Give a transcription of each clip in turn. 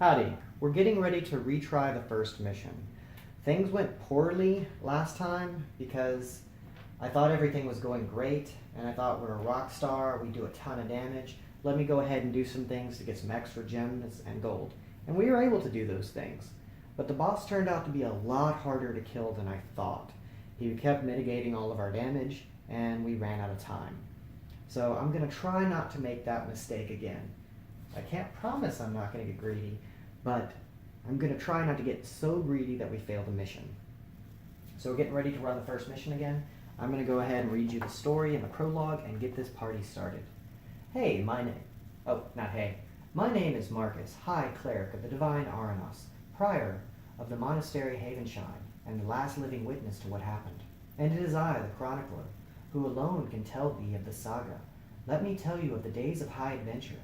Howdy. We're getting ready to retry the first mission. Things went poorly last time because I thought everything was going great, and I thought we're a rock star, we do a ton of damage. Let me go ahead and do some things to get some extra gems and gold. And we were able to do those things. But the boss turned out to be a lot harder to kill than I thought. He kept mitigating all of our damage, and we ran out of time. So I'm going to try not to make that mistake again. I can't promise I'm not going to get greedy, but I'm going to try not to get so greedy that we fail the mission. So we're getting ready to run the first mission again. I'm going to go ahead and read you the story and the prologue and get this party started. Hey, my name is Marcus, High Cleric of the Divine Aranos, Prior of the Monastery Havenshine, and the last living witness to what happened. And it is I, the Chronicler, who alone can tell thee of the saga. Let me tell you of the days of high adventure.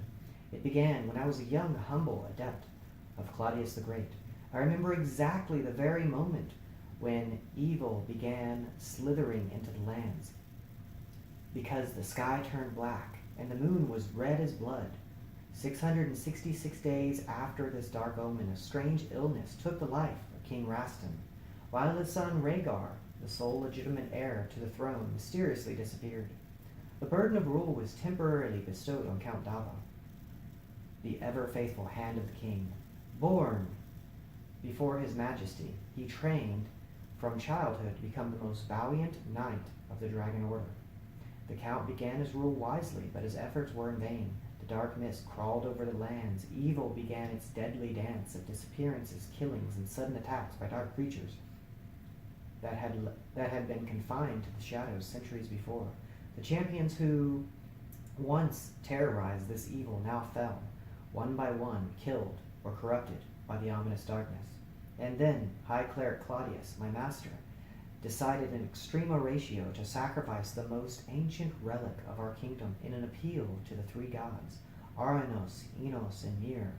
It began when I was a young, humble adept of Claudius the Great. I remember exactly the very moment when evil began slithering into the lands, because the sky turned black and the moon was red as blood. 666 days after this dark omen, a strange illness took the life of King Rastan, while his son Rhaegar, the sole legitimate heir to the throne, mysteriously disappeared. The burden of rule was temporarily bestowed on Count Dava, the ever-faithful hand of the king. Born before his majesty, he trained from childhood to become the most valiant knight of the Dragon Order. The Count began his rule wisely, but his efforts were in vain. The dark mist crawled over the lands. Evil began its deadly dance of disappearances, killings, and sudden attacks by dark creatures that had been confined to the shadows centuries before. The champions who once terrorized this evil now fell, one by one, killed or corrupted by the ominous darkness. And then High Cleric Claudius, my master, decided in extrema ratio to sacrifice the most ancient relic of our kingdom in an appeal to the three gods, Aranos, Enos, and Mir.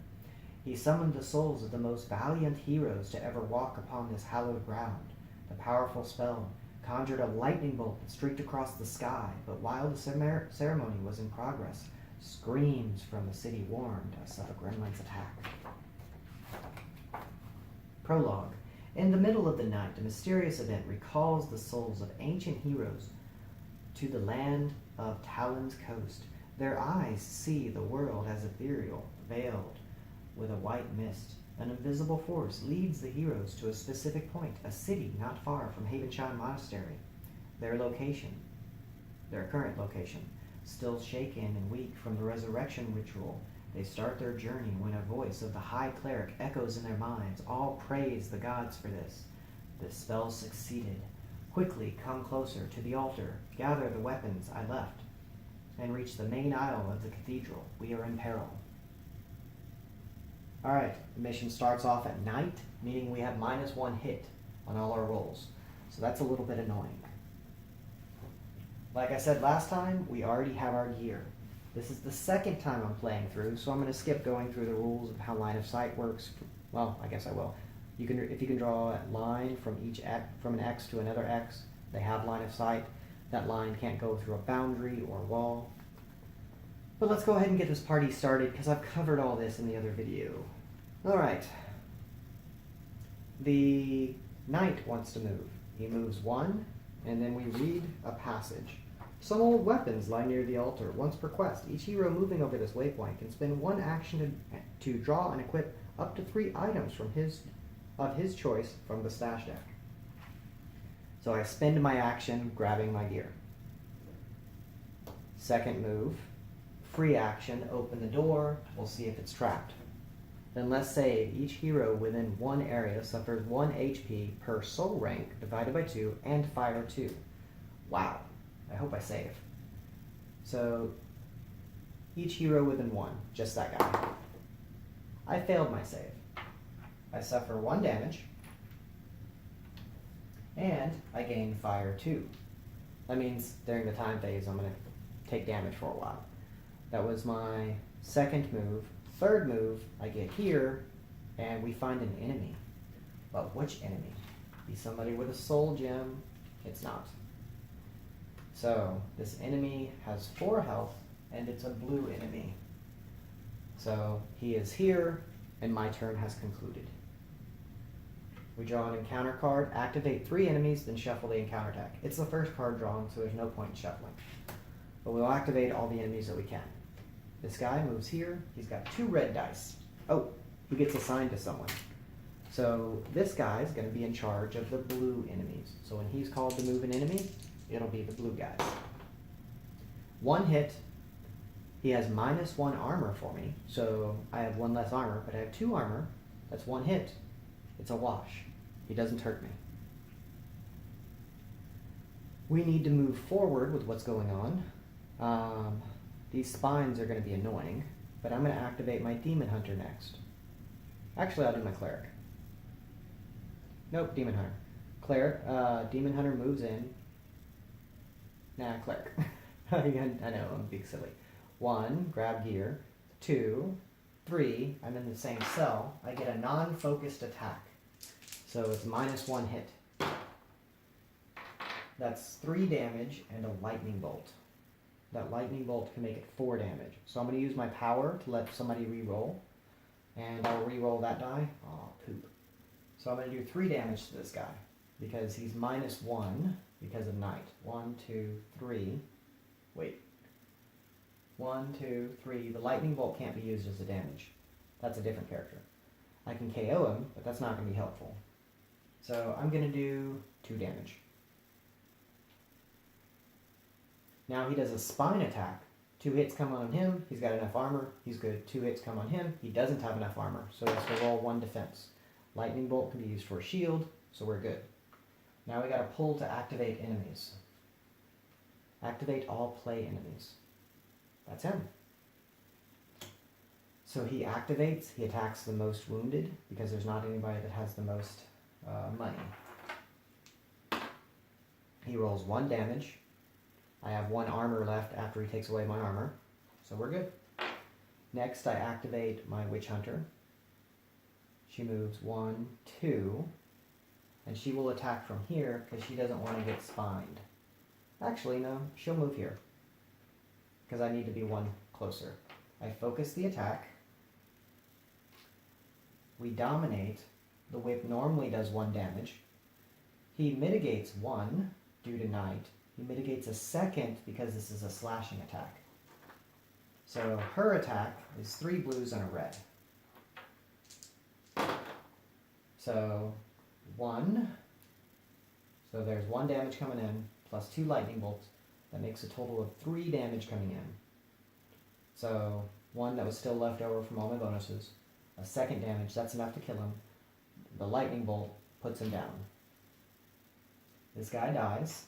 He summoned the souls of the most valiant heroes to ever walk upon this hallowed ground. The powerful spell conjured a lightning bolt that streaked across the sky, but while the ceremony was in progress, screams from the city warned us of a gremlin's attack. Prologue. In the middle of the night, a mysterious event recalls the souls of ancient heroes to the land of Talon's coast. Their eyes see the world as ethereal, veiled with a white mist. An invisible force leads the heroes to a specific point, a city not far from Havenshine Monastery. Their current location, still shaken and weak from the resurrection ritual, they start their journey when a voice of the High Cleric echoes in their minds. All praise the gods for this. The spell succeeded. Quickly come closer to the altar, gather the weapons I left, and reach the main aisle of the cathedral. We are in peril. Alright, the mission starts off at night, meaning we have -1 hit on all our rolls. So that's a little bit annoying. Like I said last time, we already have our gear. This is the second time I'm playing through, so I'm going to skip going through the rules of how line of sight works. Well, I guess I will. If you can draw a line from an X to another X, they have line of sight. That line can't go through a boundary or wall. But let's go ahead and get this party started, because I've covered all this in the other video. Alright. The knight wants to move. He moves 1, and then we read a passage. Some old weapons lie near the altar, once per quest. Each hero moving over this waypoint can spend 1 action to draw and equip up to 3 items of his choice from the stash deck. So I spend my action grabbing my gear. Second move, free action, open the door, we'll see if it's trapped. Then let's save. Each hero within 1 area suffers 1 HP per soul rank divided by 2 and fire 2. Wow. I hope I save. So, each hero within 1, just that guy. I failed my save. I suffer 1 damage, and I gain fire 2. That means during the time phase I'm going to take damage for a while. That was my second move. Third move, I get here, and we find an enemy. But which enemy? Be somebody with a soul gem? It's not. So, this enemy has 4 health, and it's a blue enemy. So, he is here, And my turn has concluded. We draw an encounter card, activate 3 enemies, then shuffle the encounter deck. It's the first card drawn, so there's no point in shuffling. But we'll activate all the enemies that we can. This guy moves here. He's got 2 red dice. Oh, he gets assigned to someone. So this guy's going to be in charge of the blue enemies. So when he's called to move an enemy, it'll be the blue guys. 1 hit. He has -1 armor for me. So I have 1 less armor, but I have 2 armor. That's 1 hit. It's a wash. He doesn't hurt me. We need to move forward with what's going on. These spines are going to be annoying, but I'm going to activate my Demon Hunter next. Actually, I'll do my Cleric. Nope, Demon Hunter. Cleric, Demon Hunter moves in. Nah, Cleric. I know, I'm being silly. 1, grab gear. 2, 3, I'm in the same cell. I get a non-focused attack. So it's -1 hit. That's 3 damage and a lightning bolt. That lightning bolt can make it 4 damage. So I'm going to use my power to let somebody re-roll. And I'll re-roll that die. Aw, poop. So I'm going to do 3 damage to this guy. Because he's -1 because of night. 1, 2, 3. Wait. 1, 2, 3. The lightning bolt can't be used as a damage. That's a different character. I can KO him, but that's not going to be helpful. So I'm going to do 2 damage. Now he does a spine attack. 2 hits come on him. He's got enough armor. He's good. 2 hits come on him. He doesn't have enough armor, so he has to roll 1 defense. Lightning bolt can be used for a shield, so we're good. Now we got to pull to activate enemies. Activate all play enemies. That's him. So he activates. He attacks the most wounded because there's not anybody that has the most money. He rolls 1 damage. I have 1 armor left after he takes away my armor, so we're good. Next, I activate my Witch Hunter. She moves 1, 2, and she will attack from here because she doesn't want to get spined. Actually, no, she'll move here because I need to be 1 closer. I focus the attack. We dominate. The whip normally does 1 damage. He mitigates 1 due to night. He mitigates a 2nd because this is a slashing attack. So her attack is 3 blues and a red. So 1. So there's 1 damage coming in plus 2 lightning bolts. That makes a total of 3 damage coming in. So 1 that was still left over from all my bonuses. A 2nd damage, that's enough to kill him. The lightning bolt puts him down. This guy dies.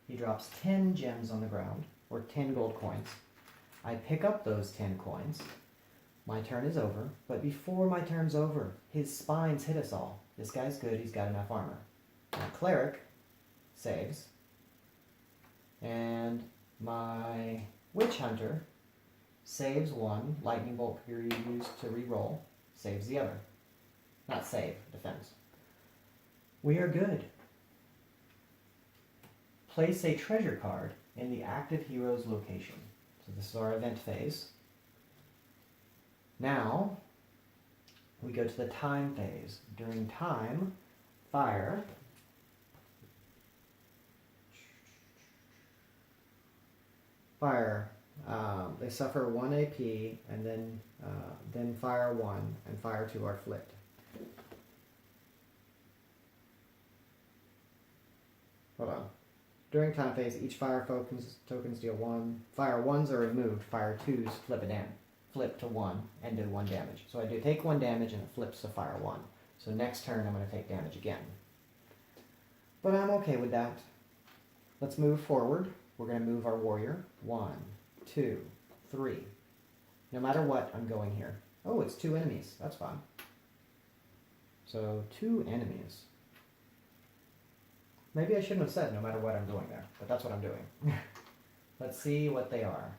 He drops 10 gems on the ground, or 10 gold coins. I pick up those 10 coins. My turn is over, but before my turn's over, his spines hit us all. This guy's good, he's got enough armor. My Cleric saves. And my Witch Hunter saves 1. Lightning bolt can be used to re-roll. Saves the other. Not save, defense. We are good. Place a treasure card in the active hero's location. So this is our event phase. Now, we go to the time phase. During time, fire they suffer 1 AP, and then fire 1 and fire 2 are flipped. Hold on. During time phase, each fire tokens deal 1. Fire 1s are removed. Fire 2s flip to 1 and do 1 damage. So I do take 1 damage and it flips to fire 1. So next turn I'm going to take damage again. But I'm okay with that. Let's move forward. We're going to move our warrior. 1, 2, 3. No matter what, I'm going here. Oh, it's 2 enemies. That's fine. So 2 enemies. Maybe I shouldn't have said no matter what I'm doing there, but that's what I'm doing. Let's see what they are.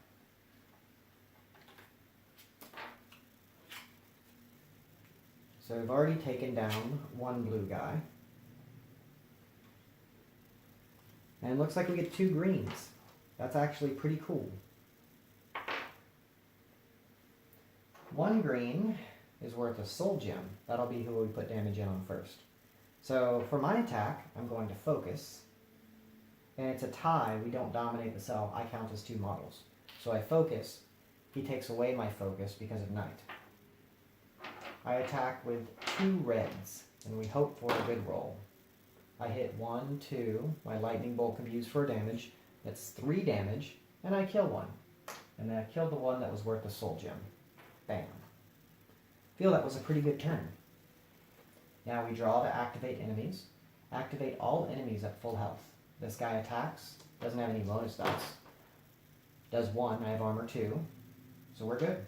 So we've already taken down 1 blue guy. And it looks like we get 2 greens. That's actually pretty cool. 1 green is worth a soul gem. That'll be who we put damage in on first. So for my attack, I'm going to focus. And it's a tie. We don't dominate the cell. I count as 2 models. So I focus. He takes away my focus because of night. I attack with 2 reds, and we hope for a good roll. I hit 1, 2. My lightning bolt can be used for damage. That's 3 damage, and I kill one. And then I killed the one that was worth a soul gem. Bam. Feel that was a pretty good turn. Now we draw to activate enemies. Activate all enemies at full health. This guy attacks, doesn't have any bonus dice. Does 1, I have armor 2, so we're good.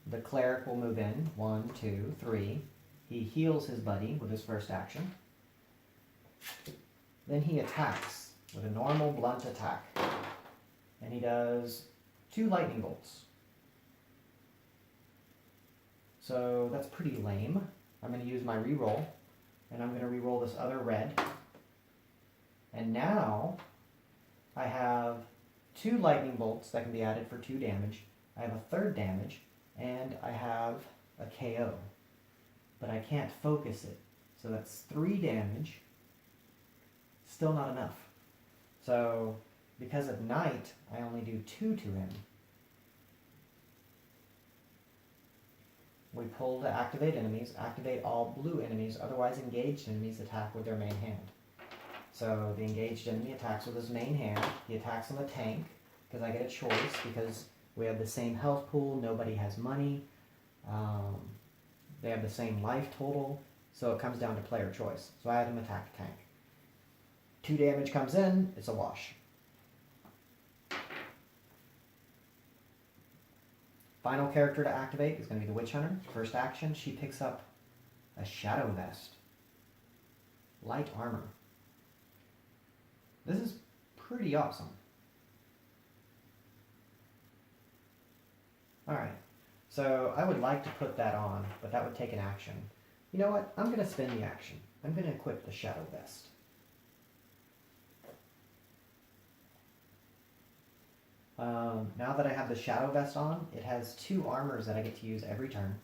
The cleric will move in, 1, 2, 3. He heals his buddy with his first action. Then he attacks with a normal blunt attack. And he does 2 lightning bolts. So that's pretty lame. I'm going to use my reroll, and I'm going to reroll this other red. And now I have 2 lightning bolts that can be added for 2 damage. I have a 3rd damage, and I have a KO. But I can't focus it. So that's 3 damage. Still not enough. So because of night, I only do 2 to him. We pull to activate enemies. Activate all blue enemies. Otherwise engaged enemies attack with their main hand. So the engaged enemy attacks with his main hand. He attacks on the tank, because I get a choice, because we have the same health pool, nobody has money, they have the same life total, so it comes down to player choice. So I had him attack the tank. 2 damage comes in, it's a wash. Final character to activate is going to be the Witch Hunter. First action, she picks up a Shadow Vest. Light armor. This is pretty awesome. Alright, so I would like to put that on, but that would take an action. You know what? I'm going to spend the action. I'm going to equip the Shadow Vest. Now that I have the Shadow Vest on, it has 2 armors that I get to use every turn.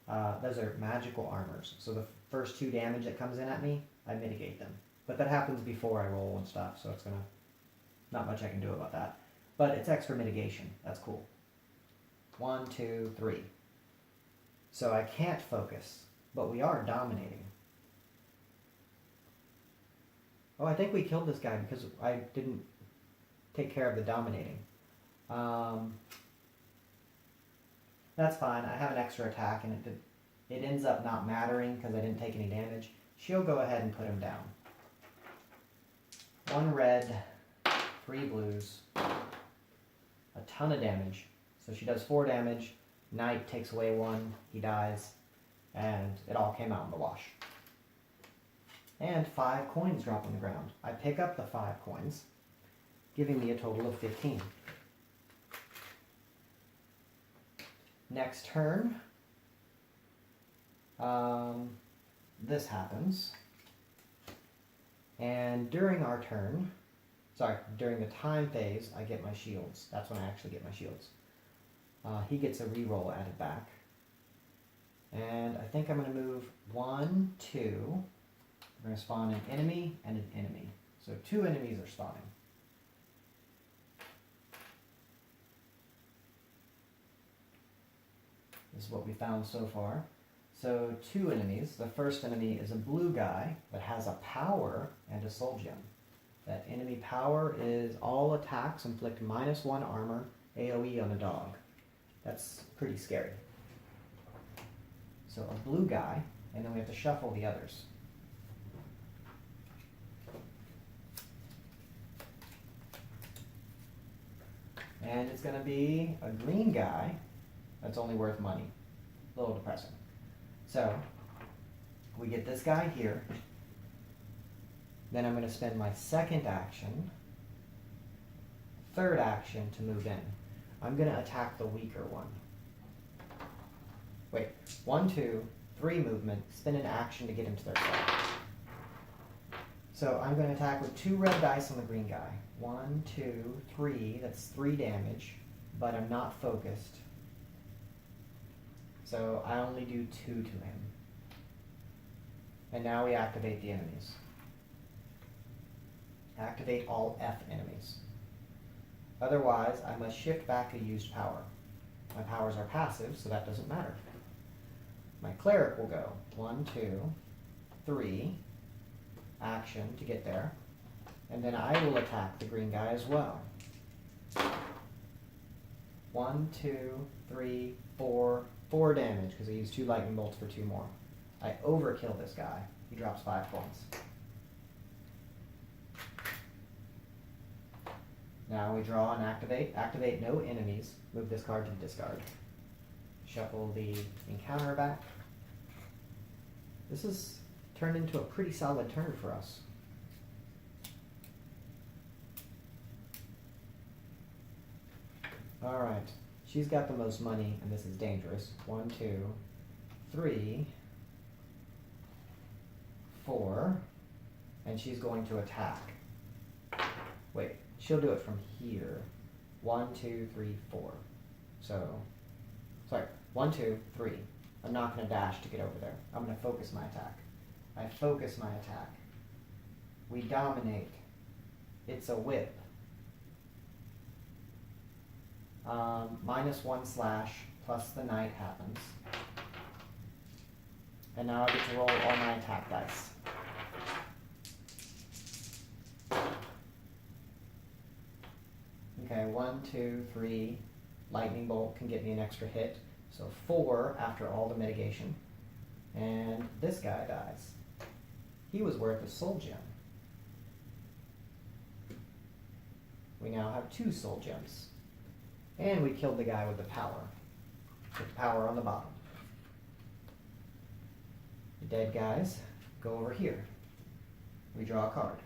Those are magical armors. So the first 2 damage that comes in at me, I mitigate them. But that happens before I roll and stuff, so it's not much I can do about that. But it's extra mitigation. That's cool. 1, 2, 3. So I can't focus, but we are dominating. Oh, I think we killed this guy because I didn't take care of the dominating. That's fine. I have an extra attack, and it ends up not mattering because I didn't take any damage. She'll go ahead and put him down. 1 red, 3 blues, a ton of damage. So she does 4 damage. Night takes away 1. He dies, and it all came out in the wash. And 5 coins drop on the ground. I pick up the 5 coins, giving me a total of 15. Next turn, this happens, and during our turn, during the time phase, I get my shields. That's when I actually get my shields. He gets a reroll added back, and I think I'm going to move 1, 2. We're going to spawn an enemy and an enemy. So 2 enemies are spawning. This is what we found so far. So 2 enemies. The first enemy is a blue guy that has a power and a soul gem. That enemy power is all attacks inflict -1 armor AoE on a dog. That's pretty scary. So a blue guy, and then we have to shuffle the others. And it's going to be a green guy that's only worth money. A little depressing. So, we get this guy here. Then I'm going to spend my second action, 3rd action to move in. I'm going to attack the weaker one. Wait, 1, 2, 3 movement, spend an action to get him to their side. So I'm going to attack with 2 red dice on the green guy. 1, 2, 3. That's 3 damage, but I'm not focused. So I only do 2 to him. And now we activate the enemies. Activate all F enemies. Otherwise, I must shift back a used power. My powers are passive, so that doesn't matter. My cleric will go 1, 2, 3, action to get there, and then I will attack the green guy as well. 1, 2, 3, 4, 4 damage because I used 2 lightning bolts for 2 more. I overkill this guy. He drops 5 points. Now we draw and activate. Activate no enemies. Move this card to the discard. Shuffle the encounter back. This has turned into a pretty solid turn for us. Alright. She's got the most money, and this is dangerous. 1, 2, 3, 4. And she's going to attack. Wait. She'll do it from here. 1, 2, 3, 4. So, sorry, 1, 2, 3. I'm not going to dash to get over there. I'm going to focus my attack. I focus my attack. We dominate. It's a whip. -1 / plus the knight happens. And now I get to roll all my attack dice. Okay, 1, 2, 3. Lightning bolt can get me an extra hit. So 4 after all the mitigation. And this guy dies. He was worth a soul gem. We now have 2 soul gems. And we killed the guy with the power. Put the power on the bottom. The dead guys go over here. We draw a card.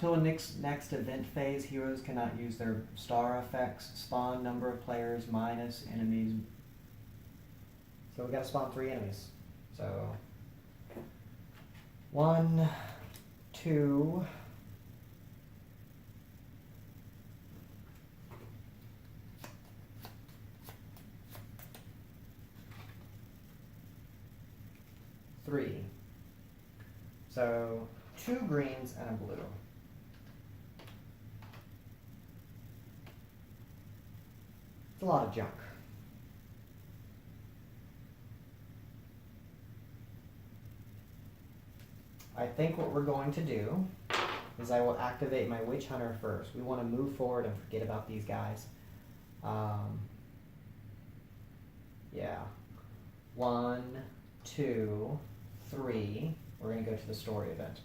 Till next event phase, heroes cannot use their star effects. Spawn number of players minus enemies. So we gotta spawn 3 enemies. So 1, 2, 3. So 2 greens and a blue. It's a lot of junk. I think what we're going to do is I will activate my Witch Hunter first. We want to move forward and forget about these guys. Yeah. 1, 2, 3. We're going to go to the story event.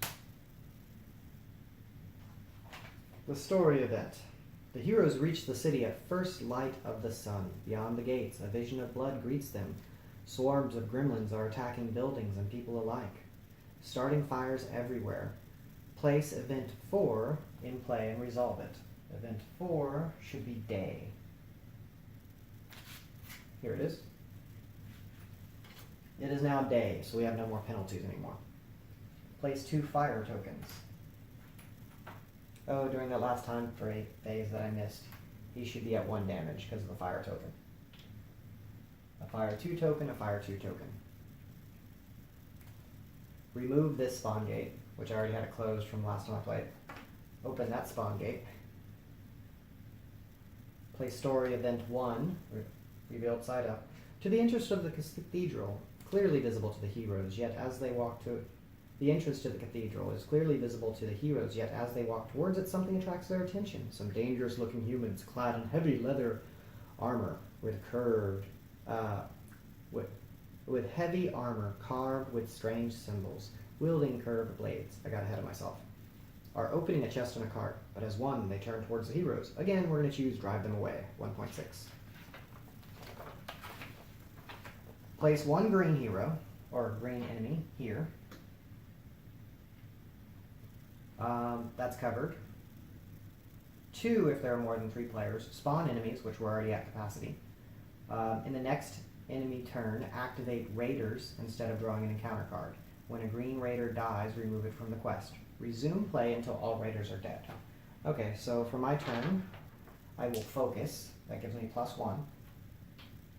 The story event. The heroes reach the city at first light of the sun. Beyond the gates, a vision of blood greets them. Swarms of gremlins are attacking buildings and people alike. Starting fires everywhere. Place event 4 in play and resolve it. Event 4 should be day. Here it is. It is now day, so we have no more penalties anymore. Place 2 fire tokens. Oh, during that last time phase that I missed, he should be at 1 damage because of the fire token. A fire 2 token, a fire 2 token. Remove this spawn gate, which I already had it closed from last time I played. Open that spawn gate. Place story event 1, revealed side up. To the interest of the cathedral, clearly visible to the heroes, yet as they walk to it. The entrance to the cathedral is clearly visible to the heroes, yet as they walk towards it, something attracts their attention. Some dangerous-looking humans clad in heavy leather armor with heavy armor carved with strange symbols, wielding curved blades. I got ahead of myself. Are opening a chest and a cart, but as one, they turn towards the heroes. Again, we're going to choose drive them away, 1.6. Place 1 green hero, or green enemy, here. That's covered. 2 if there are more than 3 players. Spawn enemies, which we're already at capacity. In the next enemy turn, activate raiders instead of drawing an encounter card. When a green raider dies, remove it from the quest. Resume play until all raiders are dead. Okay, so for my turn, I will focus. That gives me +1.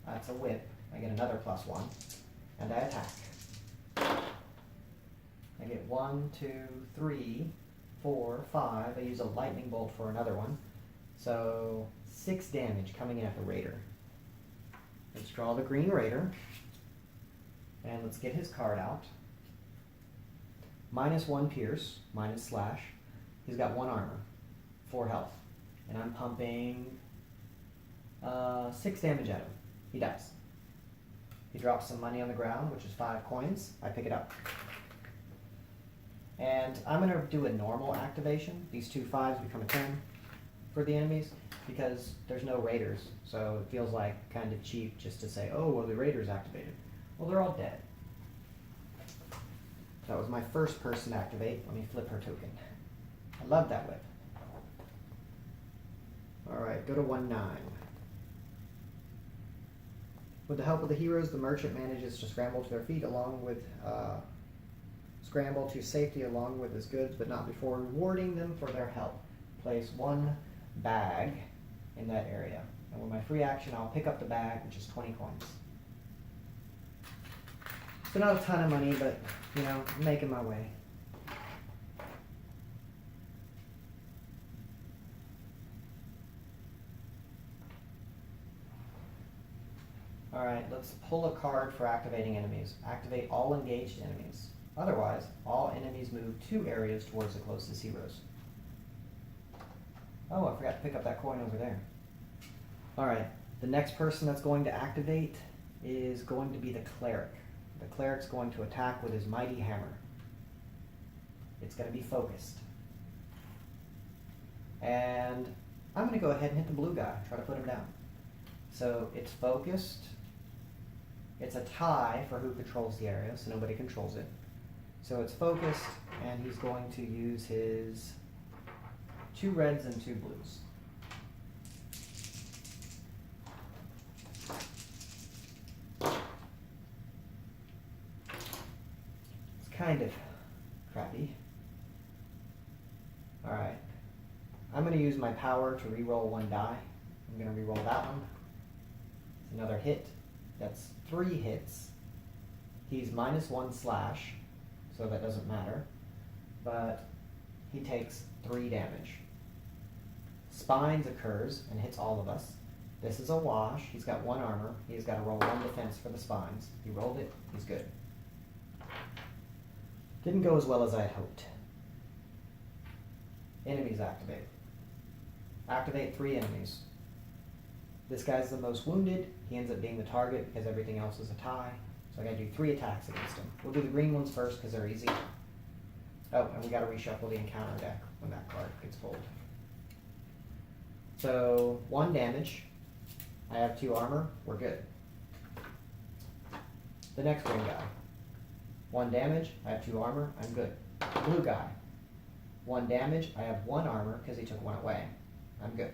That's a whip. I get another +1. And I attack. I get 1, 2, 3, 4, 5. I use a lightning bolt for another one. So 6 damage coming in at the raider. Let's draw the green raider. And let's get his card out. -1 pierce, minus slash. He's got 1 armor, 4 health. And I'm pumping 6 damage at him. He dies. He drops some money on the ground, which is 5 coins. I pick it up. And I'm going to do a normal activation. These 2 5s become a 10 for the enemies because there's no raiders. So it feels like kind of cheap just to say, oh, well, the raiders activated. Well, they're all dead. That was my first person to activate. Let me flip her token. I love that whip. Alright, go to 1-9. With the help of the heroes, the merchant manages to scramble to their feet scramble to safety along with his goods, but not before rewarding them for their help. Place 1 bag in that area. And with my free action, I'll pick up the bag, which is 20 coins. So not a ton of money, but, you know, I'm making my way. Alright, let's pull a card for activating enemies. Activate all engaged enemies. Otherwise, all enemies move 2 areas towards the closest heroes. Oh, I forgot to pick up that coin over there. Alright, the next person that's going to activate is going to be the cleric. The cleric's going to attack with his mighty hammer. It's going to be focused. And I'm going to go ahead and hit the blue guy, try to put him down. So it's focused. It's a tie for who controls the area, so nobody controls it. So it's focused, and he's going to use his 2 reds and 2 blues. It's kind of crappy. Alright. I'm going to use my power to re-roll 1 die. I'm going to re-roll that one. It's another hit. That's 3 hits. He's -1 slash, so that doesn't matter. But he takes 3 damage. Spines occurs and hits all of us. This is a wash. He's got 1 armor. He's got to roll 1 defense for the spines. He rolled it. He's good. Didn't go as well as I had hoped. Enemies activate. Activate 3 enemies. This guy's the most wounded. He ends up being the target because everything else is a tie. So I gotta do 3 attacks against him. We'll do the green ones first because they're easy. Oh, and we gotta reshuffle the encounter deck when that card gets pulled. So 1 damage. I have 2 armor. We're good. The next green guy. 1 damage. I have 2 armor. I'm good. Blue guy. 1 damage. I have 1 armor because he took 1 away. I'm good.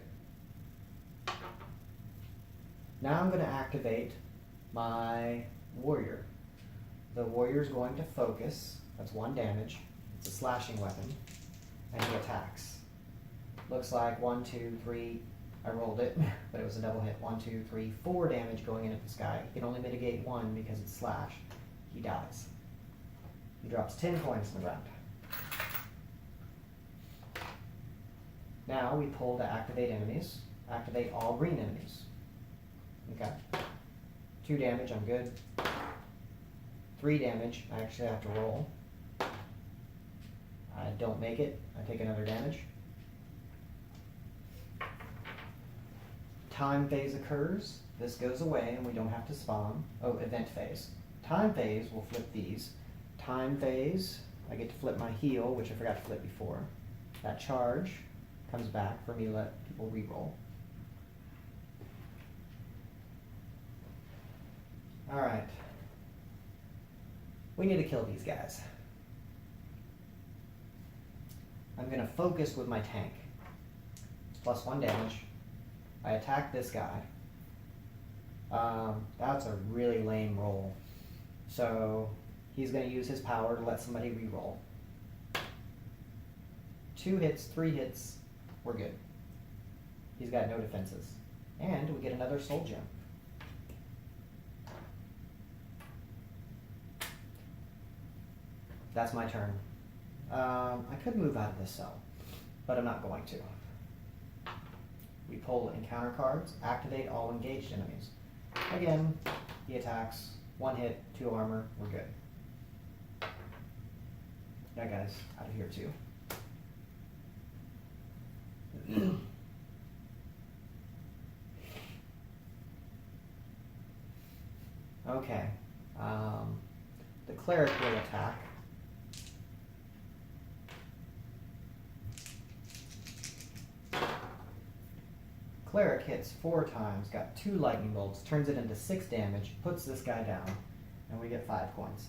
Now I'm going to activate my warrior. The warrior's going to focus. That's 1 damage. It's a slashing weapon. And he attacks. Looks like 1, 2, 3. I rolled it, but it was a double hit. 1, 2, 3, 4 damage going in at this guy. He can only mitigate 1 because it's slash. He dies. He drops 10 coins in the ground. Now we pull to activate enemies. Activate all green enemies. Okay. 2 damage, I'm good. 3 damage, I actually have to roll. I don't make it, I take another damage. Time phase occurs. This goes away and we don't have to spawn. Oh, event phase. Time phase, we'll flip these. Time phase, I get to flip my heal, which I forgot to flip before. That charge comes back for me to let people reroll. Alright. We need to kill these guys. I'm going to focus with my tank. It's +1 damage. I attack this guy. That's a really lame roll. So he's going to use his power to let somebody reroll. 2 hits, 3 hits, we're good. He's got no defenses. And we get another soul gem. That's my turn. I could move out of this cell, but I'm not going to. We pull encounter cards, activate all engaged enemies. Again, he attacks, 1 hit, 2 armor, we're good. That guy's out of here too. Okay. The cleric will attack. Cleric hits 4 times, got 2 lightning bolts, turns it into 6 damage, puts this guy down, and we get 5 coins.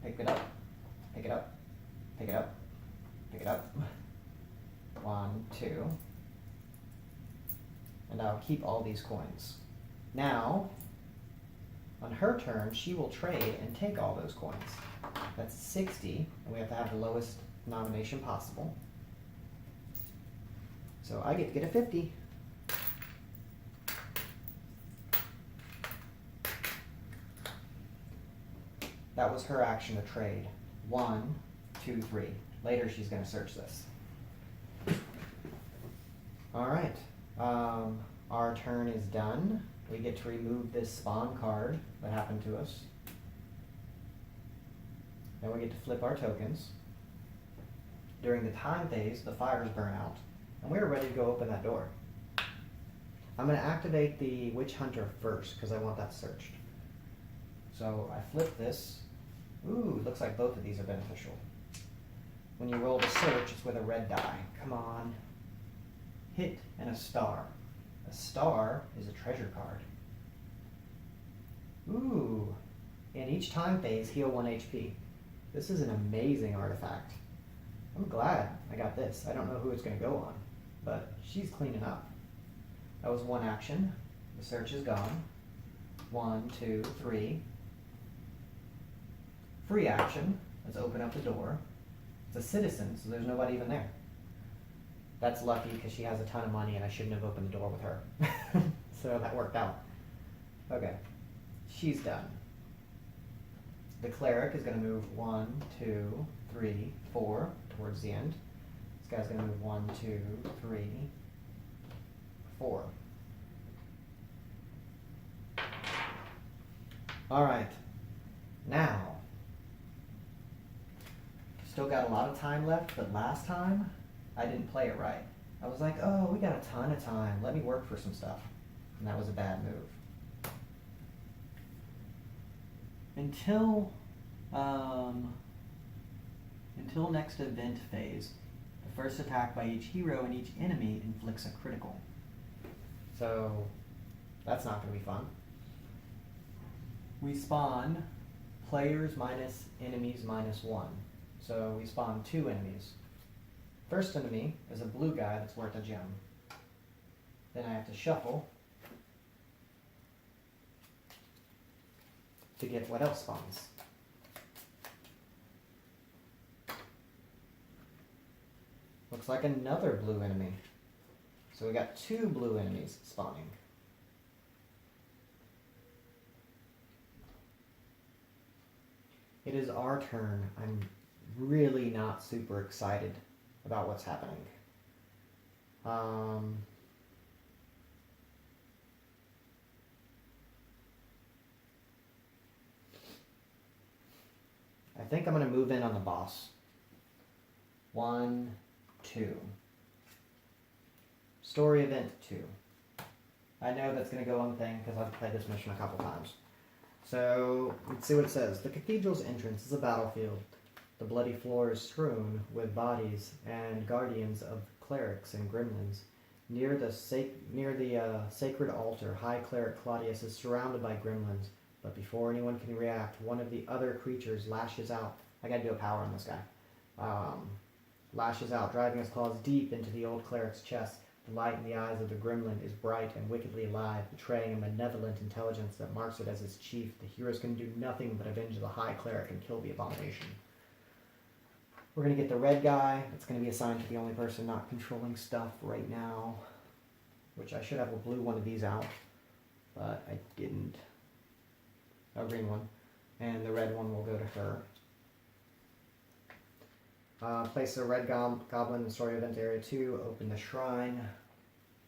Pick it up, pick it up, pick it up, pick it up. 1, 2. And I'll keep all these coins. Now, on her turn, she will trade and take all those coins. That's 60, and we have to have the lowest nomination possible. So I get to get a 50. That was her action to trade. 1, 2, 3. Later she's going to search this. Alright, our turn is done. We get to remove this spawn card that happened to us. Then we get to flip our tokens. During the time phase, the fires burn out, and we're ready to go open that door. I'm going to activate the Witch Hunter first, because I want that searched. So I flip this. Ooh, looks like both of these are beneficial. When you roll the search, it's with a red die. Come on. Hit and a star. A star is a treasure card. Ooh. In each time phase, heal 1 HP. This is an amazing artifact. I'm glad I got this. I don't know who it's going to go on, but she's cleaning up. That was 1 action. The search is gone. 1, 2, 3. Free action. Let's open up the door. It's a citizen, so there's nobody even there. That's lucky because she has a ton of money and I shouldn't have opened the door with her. So that worked out. Okay, she's done. The cleric is going to move 1, 2, 3, 4 towards the end. This guy's going to move 1, 2, 3, 4. Alright, now, still got a lot of time left, but last time, I didn't play it right. I was like, oh, we got a ton of time. Let me work for some stuff. And that was a bad move. Until next event phase, the first attack by each hero and each enemy inflicts a critical. So, that's not going to be fun. We spawn players minus enemies minus 1. So we spawn 2 enemies. First enemy is a blue guy that's worth a gem. Then I have to shuffle to get what else spawns. Looks like another blue enemy. So we got 2 blue enemies spawning. It is our turn. I'm really not super excited about what's happening. I think I'm going to move in on the boss. 1, 2. Story event 2. I know that's going to go on the thing because I've played this mission a couple times. So, let's see what it says. The cathedral's entrance is a battlefield. The bloody floor is strewn with bodies and guardians of clerics and gremlins. Near the sacred altar, High Cleric Claudius is surrounded by gremlins. But before anyone can react, one of the other creatures lashes out. I gotta do a power on this guy. Lashes out, driving his claws deep into the old cleric's chest. The light in the eyes of the gremlin is bright and wickedly alive, betraying a malevolent intelligence that marks it as its chief. The heroes can do nothing but avenge the High Cleric and kill the abomination. We're going to get the red guy. It's going to be assigned to the only person not controlling stuff right now, which I should have a blue one of these out, but I didn't. A green one. And the red one will go to her. Place the red goblin in the story event area 2. Open the shrine.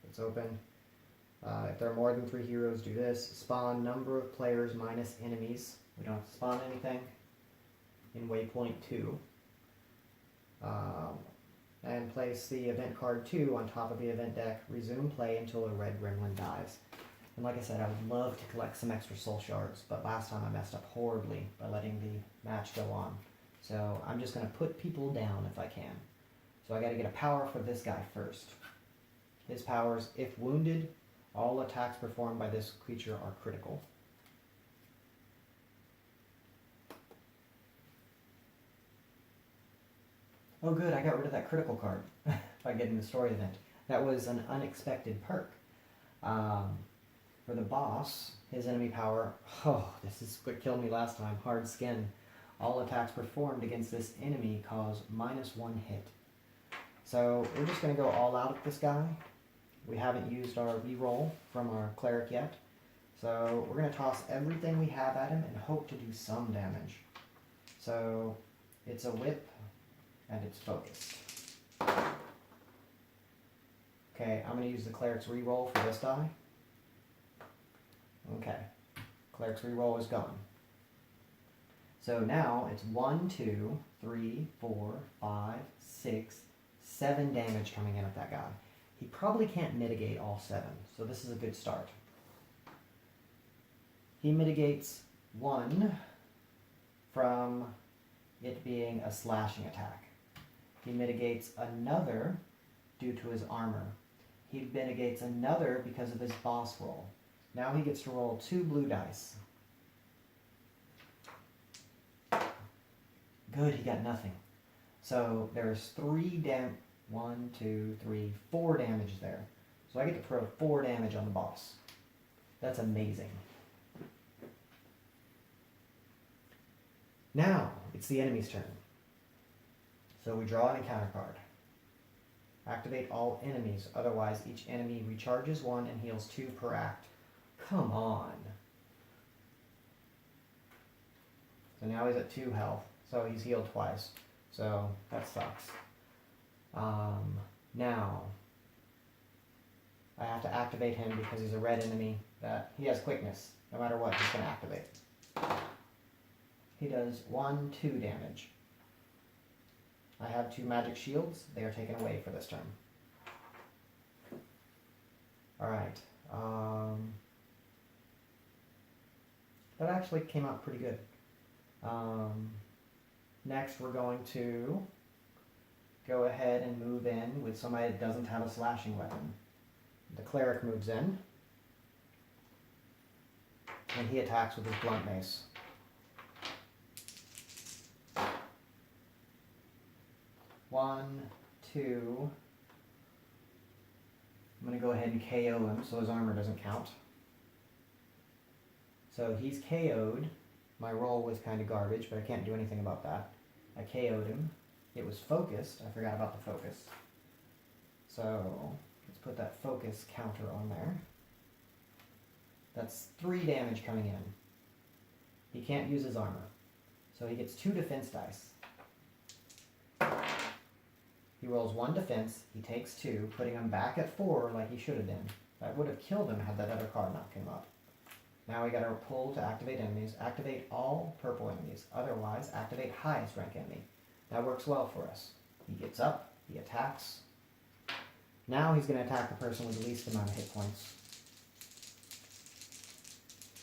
It's open. If there are more than 3 heroes, do this. Spawn number of players minus enemies. We don't have to spawn anything in waypoint 2. And place the event card 2 on top of the event deck. Resume play until a red gremlin dies. And like I said, I would love to collect some extra soul shards, but last time I messed up horribly by letting the match go on. So I'm just going to put people down if I can. So I got to get a power for this guy first. His powers, if wounded, all attacks performed by this creature are critical. Oh good, I got rid of that critical card by getting the story event. That was an unexpected perk. For the boss, his enemy power, this is what killed me last time, hard skin. All attacks performed against this enemy cause -1 hit. So we're just going to go all out at this guy. We haven't used our reroll from our cleric yet. So we're going to toss everything we have at him and hope to do some damage. So it's a whip and it's focused. Okay, I'm going to use the cleric's reroll for this die. Okay, cleric's reroll is gone. So now it's 1, 2, 3, 4, 5, 6, 7 damage coming in at that guy. He probably can't mitigate all 7, so this is a good start. He mitigates 1 from it being a slashing attack. He mitigates another due to his armor. He mitigates another because of his boss roll. Now he gets to roll 2 blue dice. Good, he got nothing. So there's 1, 2, 3, 4 damage there. So I get to throw 4 damage on the boss. That's amazing. Now it's the enemy's turn. So we draw an encounter card. Activate all enemies, otherwise each enemy recharges 1 and heals 2 per act. Come on. So now he's at 2 health, so he's healed twice. So that sucks. Now I have to activate him because he's a red enemy that he has quickness. No matter what, he's going to activate. He does 1, 2 damage. I have 2 magic shields. They are taken away for this turn. Alright. That actually came out pretty good. Next we're going to go ahead and move in with somebody that doesn't have a slashing weapon. The cleric moves in. And he attacks with his blunt mace. One, 2. I'm going to go ahead and KO him so his armor doesn't count. So he's KO'd. My roll was kind of garbage, but I can't do anything about that. I KO'd him. It was focused. I forgot about the focus. So let's put that focus counter on there. That's 3 damage coming in. He can't use his armor. So he gets 2 defense dice. He rolls 1 defense, he takes 2, putting him back at 4 like he should have been. That would have killed him had that other card not come up. Now we got our pull to activate enemies. Activate all purple enemies. Otherwise, activate highest rank enemy. That works well for us. He gets up, he attacks. Now he's going to attack the person with the least amount of hit points.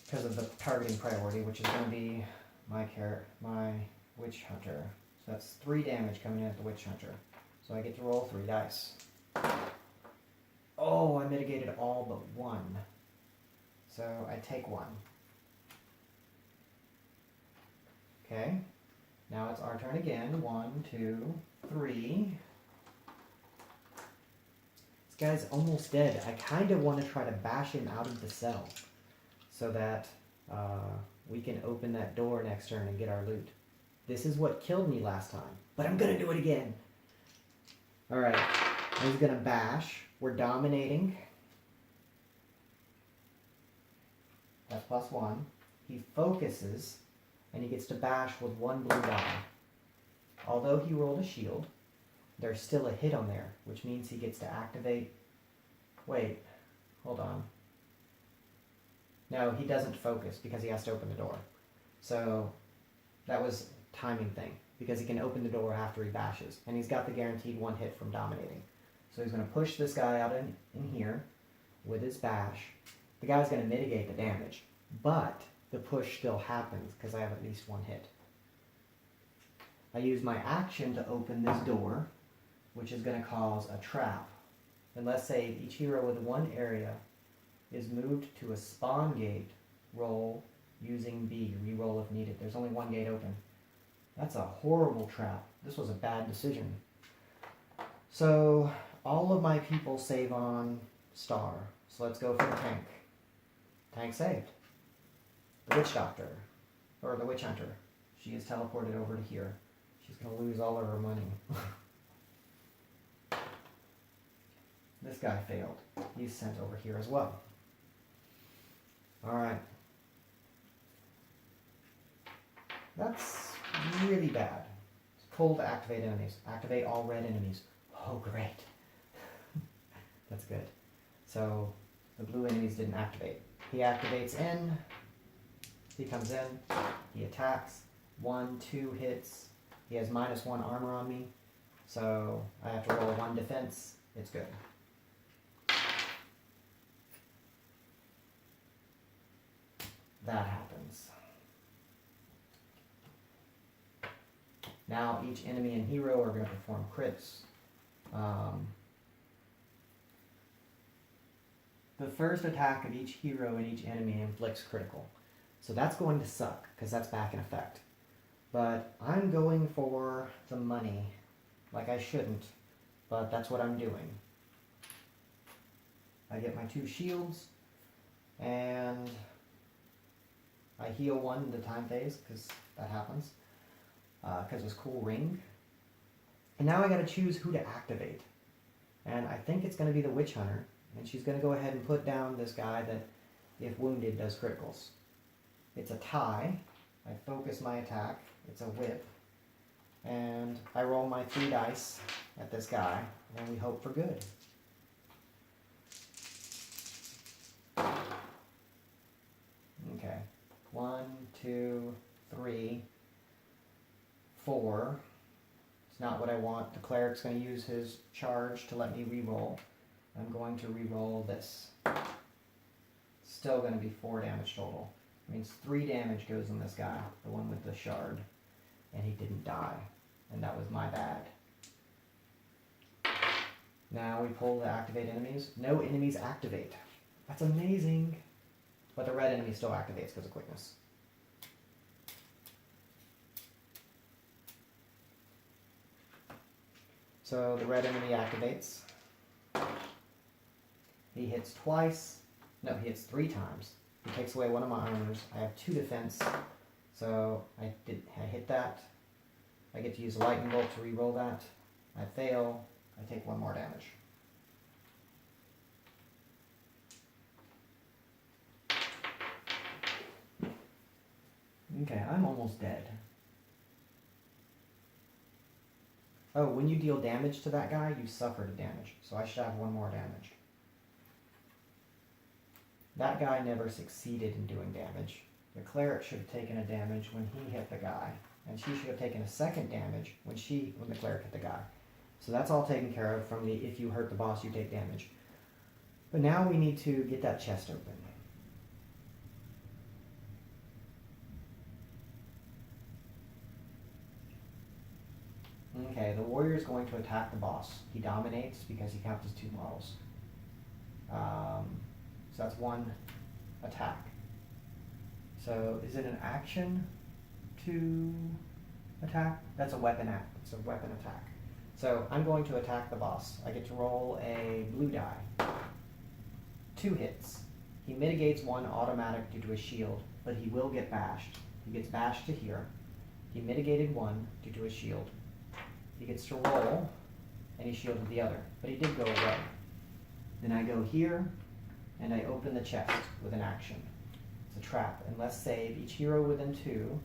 Because of the targeting priority, which is going to be my Witch Hunter. So that's 3 damage coming in at the Witch Hunter. So I get to roll 3 dice. Oh, I mitigated all but 1. So I take 1. Okay. Now it's our turn again. 1, 2, 3. It's Guy's almost dead. I kind of want to try to bash him out of the cell so that we can open that door next turn and get our loot. This is what killed me last time, but I'm going to do it again. All right, he's going to bash. We're dominating. That's +1. He focuses, and he gets to bash with 1 blue die. Although he rolled a shield, there's still a hit on there, which means he gets to activate. Wait, hold on. No, he doesn't focus because he has to open the door. So that was a timing thing, because he can open the door after he bashes, and he's got the guaranteed 1 hit from dominating. So he's going to push this guy out in here with his bash. The guy's going to mitigate the damage, but the push still happens because I have at least 1 hit. I use my action to open this door, which is going to cause a trap. And let's say each hero with 1 area is moved to a spawn gate roll using B. Reroll if needed. There's only 1 gate open. That's a horrible trap. This was a bad decision. So all of my people save on star. So let's go for the tank. Tank saved. The witch doctor, or the witch hunter. She is teleported over to here. She's going to lose all of her money. This guy failed. He's sent over here as well. Alright. That's really bad. It's pull to activate enemies. Activate all red enemies. Oh, great. That's good. So, the blue enemies didn't activate. He activates in. He comes in. He attacks. 1, 2 hits. He has -1 armor on me. So, I have to roll 1 defense. It's good. That happens. Now each enemy and hero are going to perform crits. The first attack of each hero and each enemy inflicts critical. So that's going to suck, because that's back in effect. But I'm going for the money, like I shouldn't, but that's what I'm doing. I get my 2 shields, and I heal 1 in the time phase, because that happens, because it's cool ring. And now I gotta choose who to activate. And I think it's gonna be the witch hunter, and she's gonna go ahead and put down this guy that, if wounded, does criticals. It's a tie. I focus my attack. It's a whip. And I roll my 3 dice at this guy, and we hope for good. Okay. 1, 2, 3, 4. It's not what I want. The cleric's going to use his charge to let me reroll. I'm going to reroll this. Still going to be 4 damage total. It means 3 damage goes on this guy, the one with the shard, and he didn't die. And that was my bad. Now we pull the activate enemies. No enemies activate. That's amazing. But the red enemy still activates because of quickness. So the red enemy activates. He hits twice. No, he hits 3 times. He takes away 1 of my armors. I have 2 defense. So I hit that. I get to use a lightning bolt to reroll that. I fail. I take 1 more damage. Okay, I'm almost dead. Oh, when you deal damage to that guy, you suffer the damage. So I should have 1 more damage. That guy never succeeded in doing damage. The cleric should have taken a damage when he hit the guy. And she should have taken a 2nd damage when the cleric hit the guy. So that's all taken care of from the if you hurt the boss, you take damage. But now we need to get that chest open. Okay, the warrior is going to attack the boss. He dominates because he counts as 2 models. So that's 1 attack. So is it an action to attack? That's a weapon act. It's a weapon attack. So I'm going to attack the boss. I get to roll a blue die. 2 hits. He mitigates 1 automatic due to his shield, but he will get bashed. He gets bashed to here. He mitigated 1 due to his shield. He gets to roll, and he shielded the other, but he did go away. Then I go here, and I open the chest with an action. It's a trap. Unless save, each hero within 2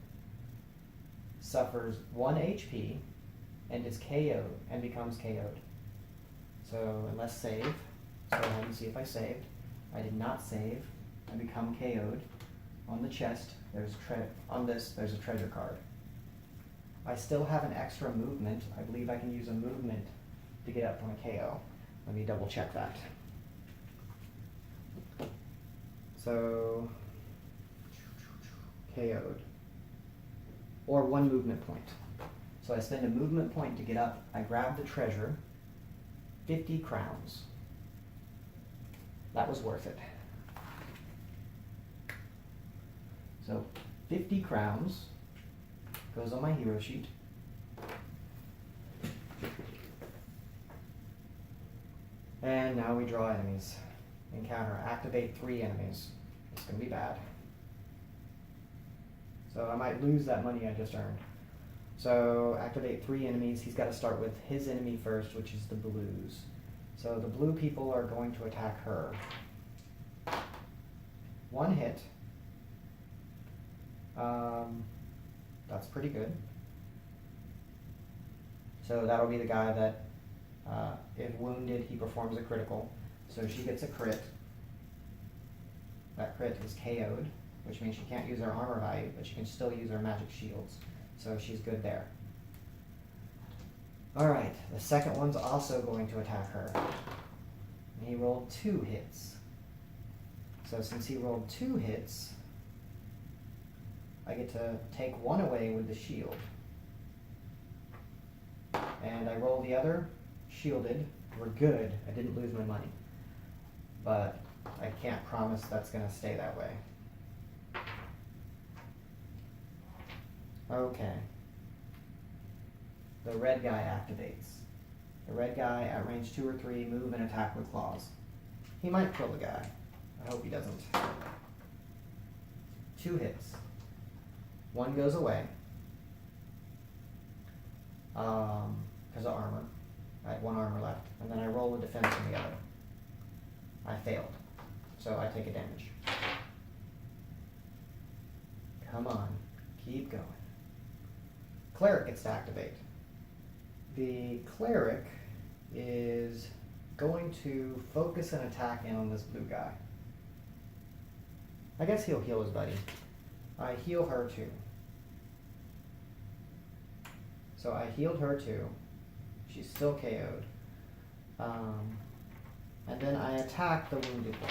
suffers 1 HP and is KO'd and becomes KO'd. So unless save, so let me see if I saved. I did not save. I become KO'd. On the chest, there's there's a treasure card. I still have an extra movement. I believe I can use a movement to get up from a KO. Let me double check that. So, KO'd. Or 1 movement point. So I spend a movement point to get up. I grab the treasure, 50 crowns. That was worth it. So 50 crowns goes on my hero sheet. And now we draw enemies. Encounter, activate 3 enemies. It's going to be bad. So I might lose that money I just earned. So activate 3 enemies. He's got to start with his enemy first, which is the blues. So the blue people are going to attack her. 1 hit. That's pretty good. So that'll be the guy that, if wounded, he performs a critical. So she gets a crit. That crit is KO'd, which means she can't use her armor value, but she can still use her magic shields. So she's good there. Alright, the second one's also going to attack her. And he rolled 2 hits. So since he rolled 2 hits, I get to take 1 away with the shield. And I roll the other, shielded. We're good. I didn't lose my money. But I can't promise that's going to stay that way. Okay. The red guy activates. The red guy at range 2 or 3, move and attack with claws. He might kill the guy. I hope he doesn't. 2 hits. 1 goes away. Because of armor. I had 1 armor left. And then I roll a defense on the other. I failed. So I take a damage. Come on. Keep going. Cleric gets to activate. The cleric is going to focus an attack in on this blue guy. I guess he'll heal his buddy. I heal her too. So I healed her too. She's still KO'd. And then I attack the wounded one.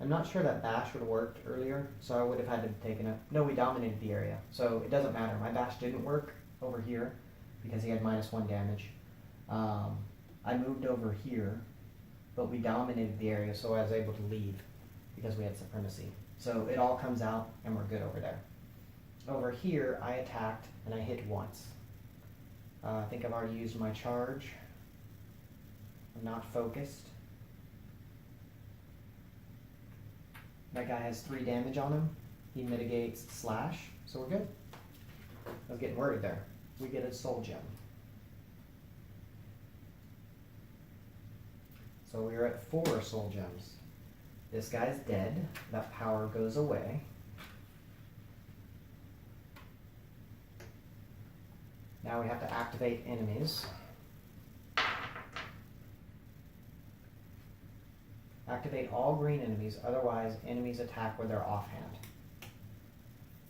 I'm not sure that bash would have worked earlier, so I would have had to have taken it. No, we dominated the area, so it doesn't matter. My bash didn't work over here because he had -1 damage. I moved over here, but we dominated the area, so I was able to leave because we had supremacy. So it all comes out, and we're good over there. Over here, I attacked, and I hit once. I think I've already used my charge. I'm not focused. That guy has 3 damage on him. He mitigates slash, so we're good. I was getting worried there. We get a soul gem. So we are at 4 soul gems. This guy's dead. That power goes away. Now we have to activate enemies. Activate all green enemies, otherwise enemies attack with their offhand.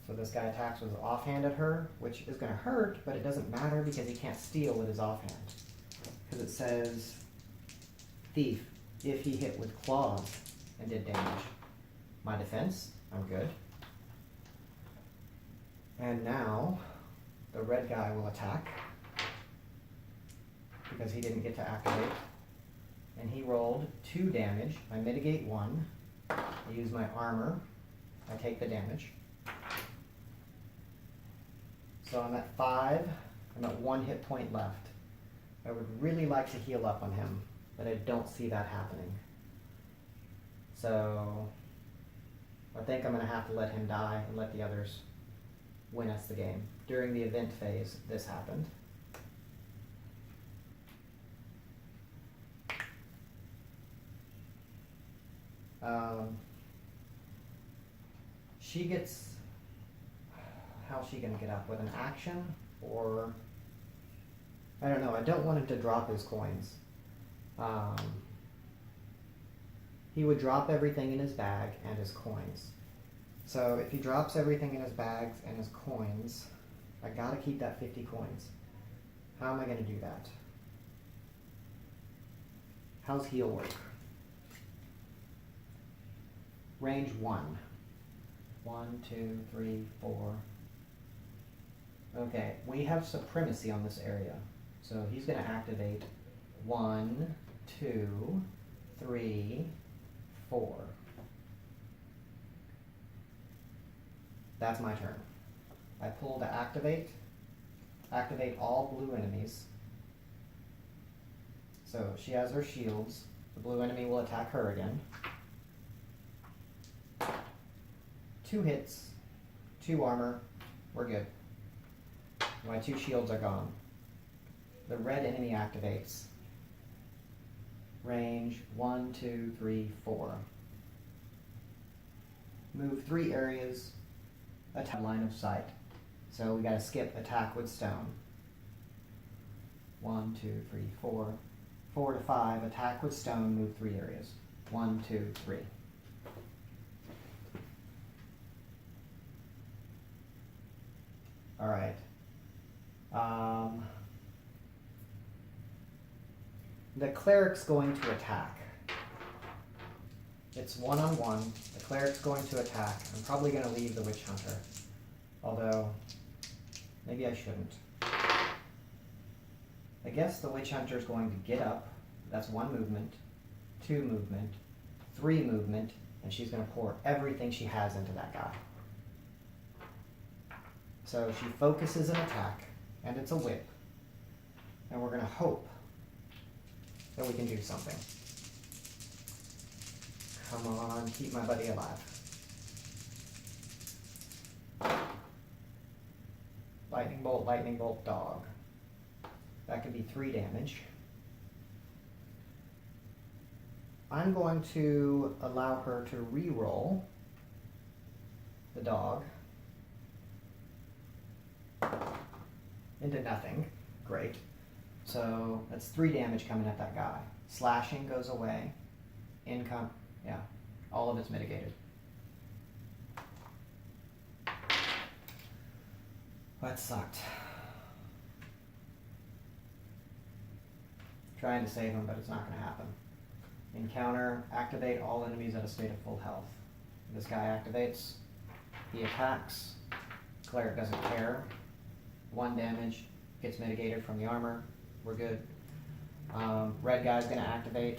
So this guy attacks with his offhand at her, which is going to hurt, but it doesn't matter because he can't steal with his offhand. Because it says thief if he hit with claws and did damage. My defense, I'm good. And now the red guy will attack. because he didn't get to activate. And he rolled 2 damage. I mitigate 1. I use my armor. I take the damage. So I'm at 5. I'm at 1 hit point left. I would really like to heal up on him, but I don't see that happening. So I think I'm going to have to let him die and let the others win us the game. During the event phase, this happened. She gets... How's she going to get up? With an action? Or... I don't know. I don't want him to drop his coins. He would drop everything in his bag and his coins. So if he drops everything in his bags and his coins, I gotta keep that 50 coins. How am I gonna do that? How's heal work? Range 1. 1, 2, 3, 4. Okay, we have supremacy on this area. So he's gonna activate 1, 2, 3, 4. That's my turn. I pull to activate. Activate all blue enemies. So she has her shields. The blue enemy will attack her again. 2 hits, 2 armor. We're good. My 2 shields are gone. The red enemy activates. Range 1, 2, 3, 4. Move 3 areas. Attack line of sight. So we gotta skip attack with stone. 1, 2, 3, 4. 4 to 5. Attack with stone. Move 3 areas. 1, 2, 3. All right. The cleric's going to attack. It's 1-on-1. The cleric's going to attack. I'm probably going to leave the witch hunter. Although, maybe I shouldn't. I guess the witch hunter is going to get up. That's 1 movement, 2 movement, 3 movement, and she's going to pour everything she has into that guy. So she focuses an attack, and it's a whip. And we're going to hope that we can do something. Come on, keep my buddy alive. Lightning bolt, dog. That could be 3 damage. I'm going to allow her to re-roll the dog into nothing. Great. So that's 3 damage coming at that guy. Slashing goes away. Income, yeah, all of it's mitigated. That sucked. Trying to save him, but it's not going to happen. Encounter, activate all enemies at a state of full health. This guy activates, he attacks, cleric doesn't care. 1 damage, gets mitigated from the armor, we're good. Red guy's going to activate,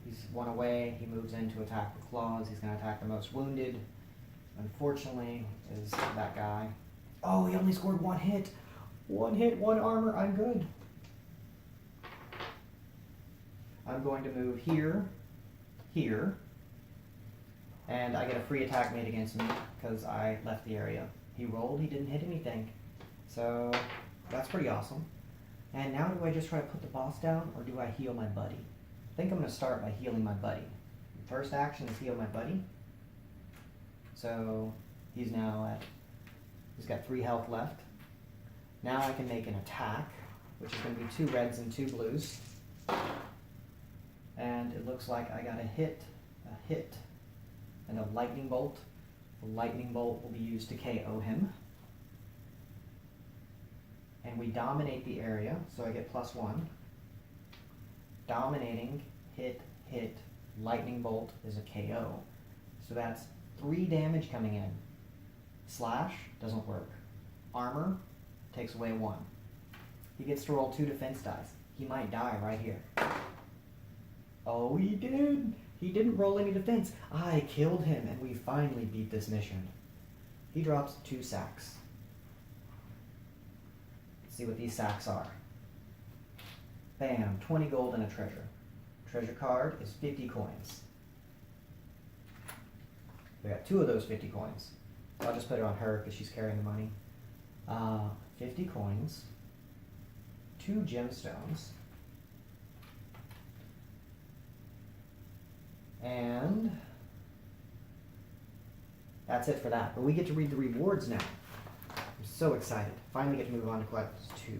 he's 1 away, he moves in to attack with claws, he's going to attack the most wounded. Unfortunately, is that guy. Oh, he only scored 1 hit. 1 hit, 1 armor, I'm good. I'm going to move here, here, and I get a free attack made against me because I left the area. He rolled, he didn't hit anything. So that's pretty awesome. And now do I just try to put the boss down, or do I heal my buddy? I think I'm going to start by healing my buddy. First action is heal my buddy. So he's now at, he's got 3 health left. Now I can make an attack, which is going to be 2 reds and 2 blues. And it looks like I got a hit, and a lightning bolt. The lightning bolt will be used to KO him. And we dominate the area, so I get +1. Dominating, hit, hit, lightning bolt is a KO. So that's 3 damage coming in. Slash doesn't work. Armor takes away 1. He gets to roll 2 defense dice. He might die right here. Oh, he did! He didn't roll any defense. I killed him, and we finally beat this mission. He drops 2 sacks. Let's see what these sacks are. Bam, 20 gold and a treasure. Treasure card is 50 coins. We got 2 of those 50 coins. I'll just put it on her because she's carrying the money. 50 coins, 2 gemstones, and that's it for that. But we get to read the rewards now. I'm so excited. Finally get to move on to quest 2.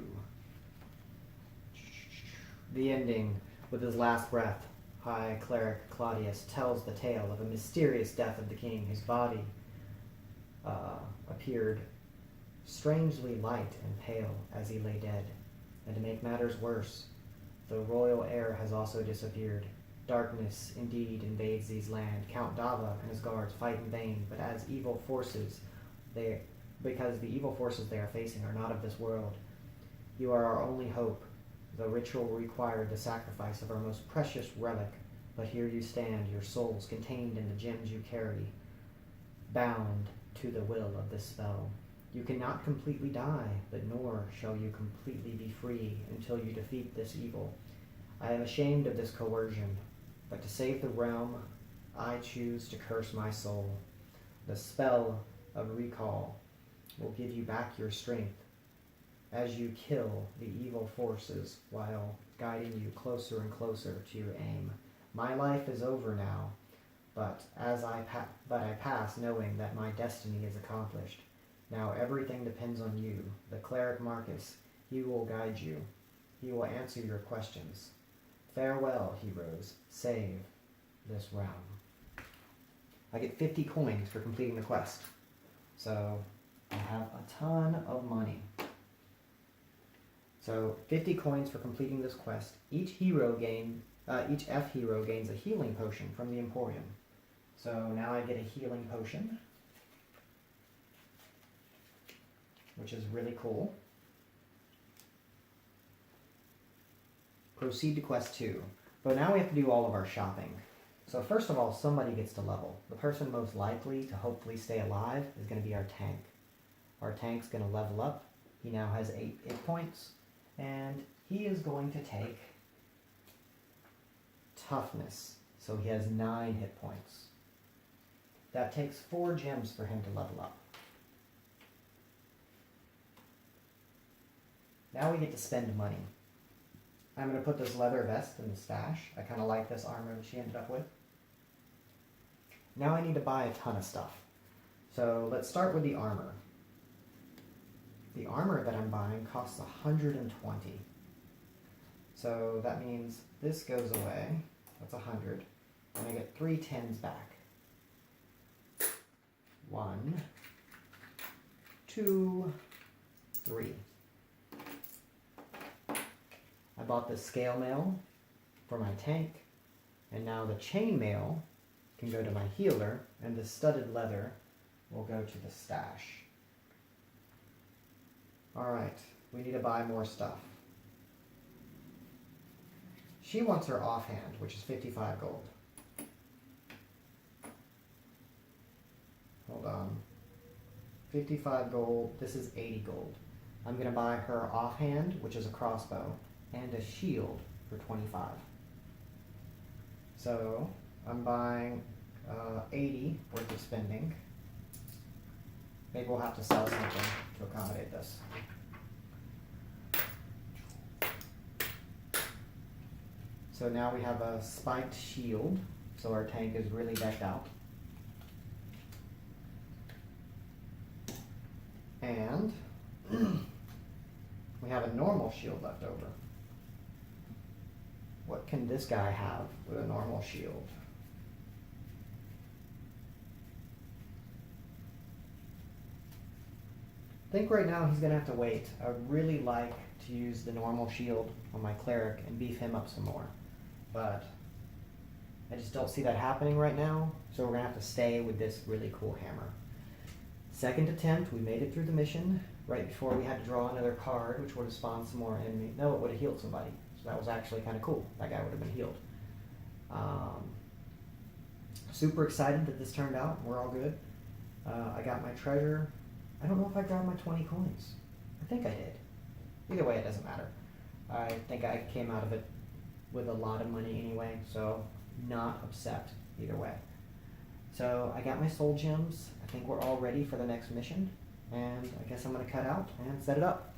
The ending, with his last breath, High Cleric Claudius tells the tale of a mysterious death of the king. His body appeared strangely light and pale as he lay dead. And to make matters worse, the royal heir has also disappeared. Darkness indeed invades these lands. Count Dava and his guards fight in vain, but because the evil forces they are facing are not of this world. You are our only hope. The ritual required the sacrifice of our most precious relic, but here you stand, your souls contained in the gems you carry, bound to the will of this spell. You cannot completely die, but nor shall you completely be free until you defeat this evil. I am ashamed of this coercion, but to save the realm, I choose to curse my soul. The spell of recall will give you back your strength as you kill the evil forces while guiding you closer and closer to your aim. My life is over now, but I pass knowing that my destiny is accomplished. Now everything depends on you, the cleric Marcus. He will guide you. He will answer your questions. Farewell, heroes. Save this realm. I get 50 coins for completing the quest. So I have a ton of money. So 50 coins for completing this quest. Each F hero gains a healing potion from the Emporium. So now I get a healing potion, which is really cool. Proceed to quest 2. But now we have to do all of our shopping. So first of all, somebody gets to level. The person most likely to hopefully stay alive is going to be our tank. Our tank's going to level up. He now has 8 hit points. And he is going to take toughness. So he has 9 hit points. That takes 4 gems for him to level up. Now we get to spend money. I'm going to put this leather vest in the stash. I kind of like this armor that she ended up with. Now I need to buy a ton of stuff. So let's start with the armor. The armor that I'm buying costs 120. So that means this goes away. That's 100. And I get 3 10s back. 1, 2, 3. I bought the scale mail for my tank, and now the chain mail can go to my healer, and the studded leather will go to the stash. Alright, we need to buy more stuff. She wants her offhand, which is 55 gold. Hold on. 55 gold, this is 80 gold. I'm going to buy her offhand, which is a crossbow, and a shield for 25. So I'm buying 80 worth of spending. Maybe we'll have to sell something to accommodate this. So now we have a spiked shield, so our tank is really decked out. And we have a normal shield left over. What can this guy have with a normal shield? I think right now he's going to have to wait. I would really like to use the normal shield on my cleric and beef him up some more. But I just don't see that happening right now, so we're going to have to stay with this really cool hammer. Second attempt, we made it through the mission right before we had to draw another card, which would have spawned some more enemy. No, it would have healed somebody. So that was actually kind of cool. That guy would have been healed. Super excited that this turned out. We're all good. I got my treasure. I don't know if I grabbed my 20 coins. I think I did. Either way, it doesn't matter. I think I came out of it with a lot of money anyway, so not upset either way. So I got my soul gems. I think we're all ready for the next mission, and I guess I'm going to cut out and set it up.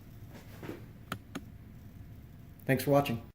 Thanks for watching.